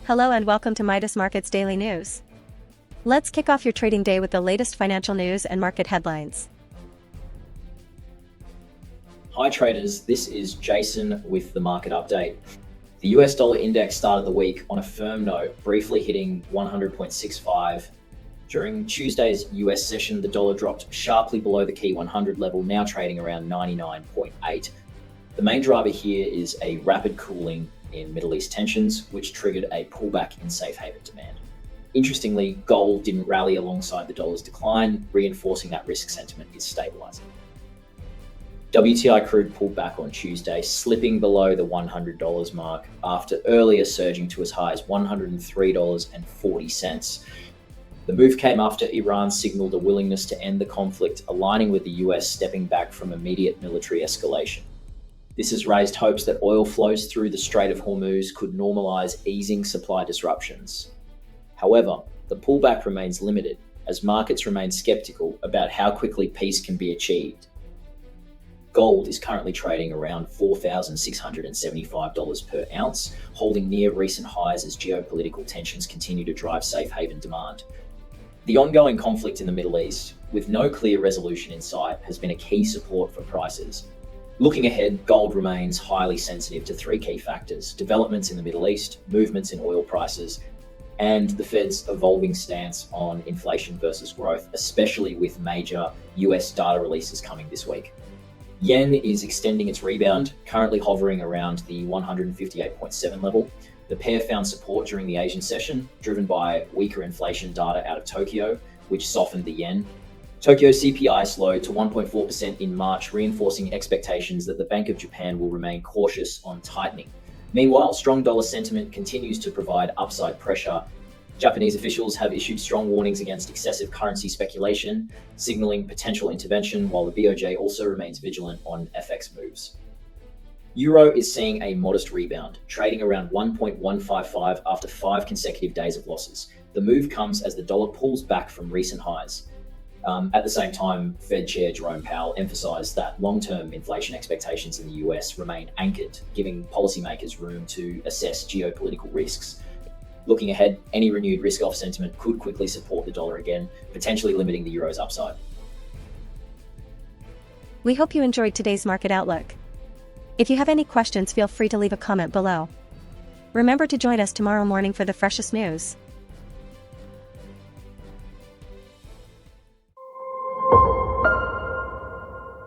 Hello and welcome to Midas Markets Daily News. Let's kick off your trading day with the latest financial news and market headlines. Hi traders, this is Jason with the market update. The US dollar index started the week on a firm note, briefly hitting 100.65. During Tuesday's US session, the dollar dropped sharply below the key 100 level, now trading around 99.8. The main driver here is a rapid cooling in Middle East tensions, which triggered a pullback in safe haven demand. Interestingly, gold didn't rally alongside the dollar's decline, reinforcing that risk sentiment is stabilizing. WTI crude pulled back on Tuesday, slipping below the $100 mark after earlier surging to as high as $103.40. The move came after Iran signaled a willingness to end the conflict, aligning with the US stepping back from immediate military escalation. This has raised hopes that oil flows through the Strait of Hormuz could normalize, easing supply disruptions. However, the pullback remains limited as markets remain skeptical about how quickly peace can be achieved. Gold is currently trading around $4,675 per ounce, holding near recent highs as geopolitical tensions continue to drive safe haven demand. The ongoing conflict in the Middle East, with no clear resolution in sight, has been a key support for prices. Looking ahead, gold remains highly sensitive to three key factors: developments in the Middle East, movements in oil prices, and the Fed's evolving stance on inflation versus growth, especially with major US data releases coming this week. Yen is extending its rebound, currently hovering around the 158.7 level. The pair found support during the Asian session, driven by weaker inflation data out of Tokyo, which softened the yen. Tokyo's CPI slowed to 1.4% in March, reinforcing expectations that the Bank of Japan will remain cautious on tightening. Meanwhile, strong dollar sentiment continues to provide upside pressure. Japanese officials have issued strong warnings against excessive currency speculation, signaling potential intervention, while the BOJ also remains vigilant on FX moves. Euro is seeing a modest rebound, trading around 1.155 after 5 consecutive days of losses. The move comes as the dollar pulls back from recent highs. At the same time, Fed Chair Jerome Powell emphasized that long-term inflation expectations in the US remain anchored, giving policymakers room to assess geopolitical risks. Looking ahead, any renewed risk-off sentiment could quickly support the dollar again, potentially limiting the euro's upside. We hope you enjoyed today's market outlook. If you have any questions, feel free to leave a comment below. Remember to join us tomorrow morning for the freshest news.